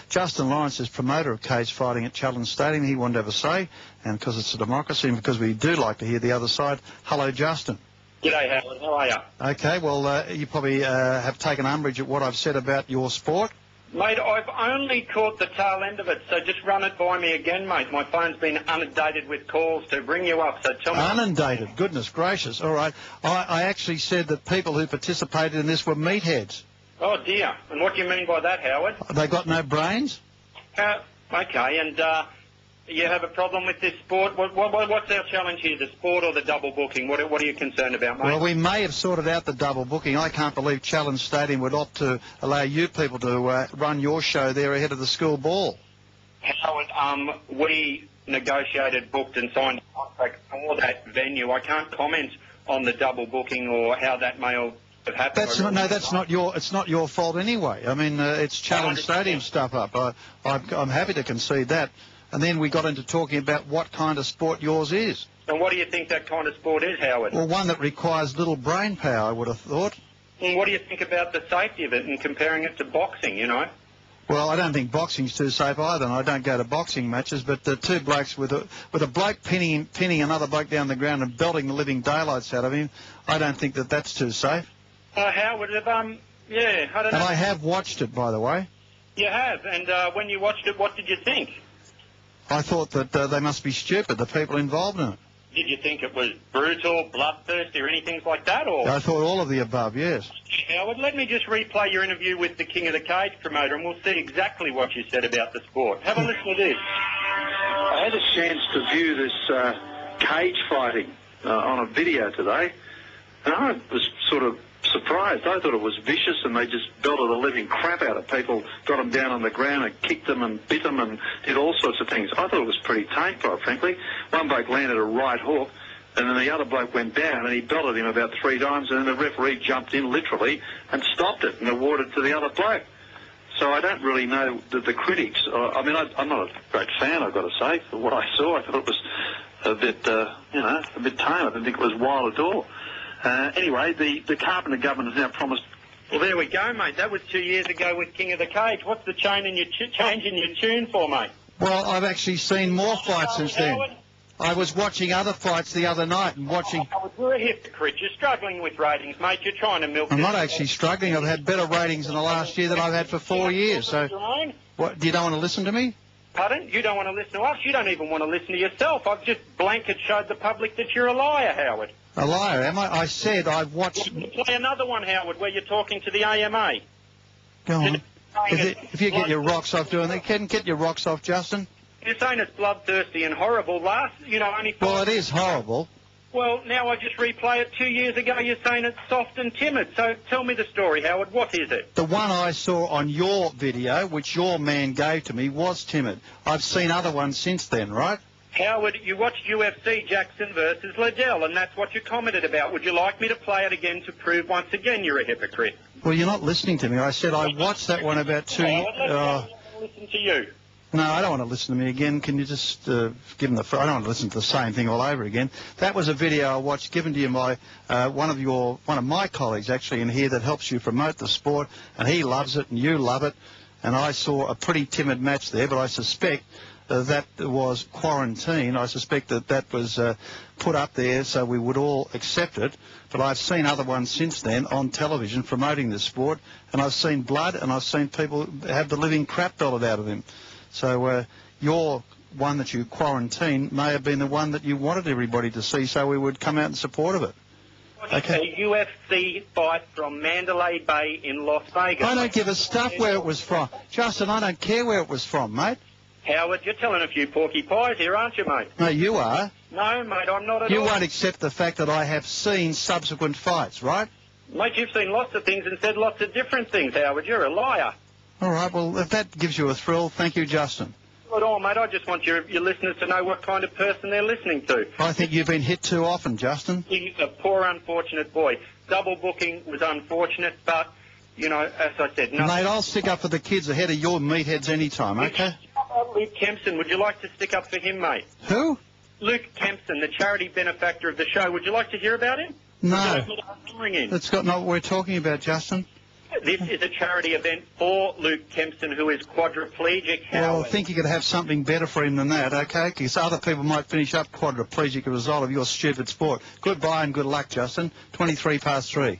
Justin Lawrence is promoter of cage fighting at Challenge Stadium. He wanted to have a say, and because it's a democracy and because we do like to hear the other side. Hello, Justin. G'day, Howard. How are you? Okay, well, you probably have taken umbrage at what I've said about your sport. Mate, I've only caught the tail end of it, so just run it by me again, mate. My phone's been inundated with calls to bring you up, so tell me... Inundated? Goodness gracious. All right. I actually said that people who participated in this were meatheads. Oh, dear. And what do you mean by that, Howard? They got no brains? Okay, and you have a problem with this sport? What's our challenge here, the sport or the double booking? What are you concerned about, mate? Well, we may have sorted out the double booking. I can't believe Challenge Stadium would opt to allow you people to run your show there ahead of the school ball. Howard, we negotiated, booked and signed a contract for that venue. I can't comment on the double booking or how that may have happened. It's not your fault anyway. I mean, it's Challenge Stadium stuff up. I'm happy to concede that. And then we got into talking about what kind of sport yours is. And what do you think that kind of sport is, Howard? Well, one that requires little brain power, I would have thought. And what do you think about the safety of it and comparing it to boxing, you know? Well, I don't think boxing's too safe either, and I don't go to boxing matches, but the two blokes with a bloke pinning another bloke down the ground and belting the living daylights out of him, I don't think that that's too safe. Howard, yeah, I don't know. And I have watched it, by the way. You have, and when you watched it, what did you think? I thought that they must be stupid, the people involved in it. Did you think it was brutal, bloodthirsty, or anything like that? Or I thought all of the above, yes. Howard, let me just replay your interview with the King of the Cage promoter, and we'll see exactly what you said about the sport. Have a listen to this. I had a chance to view this cage fighting on a video today, and I was sort of surprised. I thought it was vicious, and they just belted the living crap out of people, got them down on the ground and kicked them and bit them and did all sorts of things. I thought it was pretty tame, quite frankly. One bloke landed a right hook, and then the other bloke went down, and he belted him about 3 times, and then the referee jumped in, literally, and stopped it and awarded to the other bloke. So I don't really know the critics. I mean, I'm not a great fan, I've got to say, for what I saw. I thought it was a bit, a bit tame. I didn't think it was wild at all. Anyway, the Carpenter government has now promised... Well, there we go, mate. That was 2 years ago with King of the Cage. What's the change in your tune for, mate? Well, I've actually seen more fights since then. I was watching other fights the other night and watching... You're a hypocrite. You're struggling with ratings, mate. You're trying to milk... I'm not actually struggling. I've had better ratings in the last year than I've had for 4 years. So, what? You don't want to listen to me? Pardon? You don't want to listen to us? You don't even want to listen to yourself. I've just blanket showed the public that you're a liar, Howard. A liar, am I? I said I've watched... Play another one, Howard, where you're talking to the AMA. Go on. If you get your rocks off doing that, get your rocks off, Justin. You're saying it's bloodthirsty and horrible. Only... Well, it is horrible. Well, now I just replay it 2 years ago. You're saying it's soft and timid. So tell me the story, Howard. What is it? The one I saw on your video, which your man gave to me, was timid. I've seen other ones since then, right? Howard, you watched UFC Jackson versus Liddell, and that's what you commented about. Would you like me to play it again to prove once again you're a hypocrite? Well, you're not listening to me. I said I watched that one about 2 years... Listen to you. No, I don't want to listen to me again. Can you just give them the... I don't want to listen to the same thing all over again. That was a video I watched given to you by one of my colleagues, actually, in here that helps you promote the sport, and he loves it and you love it. And I saw a pretty timid match there, but I suspect that was quarantine. I suspect that was put up there so we would all accept it. But I've seen other ones since then on television promoting the sport, and I've seen blood, and I've seen people have the living crap belted out of them. So your one that you quarantined may have been the one that you wanted everybody to see, so we would come out in support of it. Okay. A UFC fight from Mandalay Bay in Las Vegas. I don't give a stuff where it was from. Justin, I don't care where it was from, mate. Howard, you're telling a few porky pies here, aren't you, mate? No, you are. No, mate, I'm not at all. You won't accept the fact that I have seen subsequent fights, right? Mate, you've seen lots of things and said lots of different things, Howard. You're a liar. All right, well, if that gives you a thrill, thank you, Justin. Not at all, mate. I just want your listeners to know what kind of person they're listening to. I think you've been hit too often, Justin. He's a poor, unfortunate boy. Double booking was unfortunate, but, you know, as I said... No. Mate, I'll stick up for the kids ahead of your meatheads any time, okay? Luke Kempson, would you like to stick up for him, mate? Who? Luke Kempson, the charity benefactor of the show. Would you like to hear about him? No. That's not what we're talking about, Justin. This is a charity event for Luke Kempston, who is quadriplegic. Well, I think you could have something better for him than that, okay? Because other people might finish up quadriplegic as a result of your stupid sport. Goodbye and good luck, Justin. 23 past 3.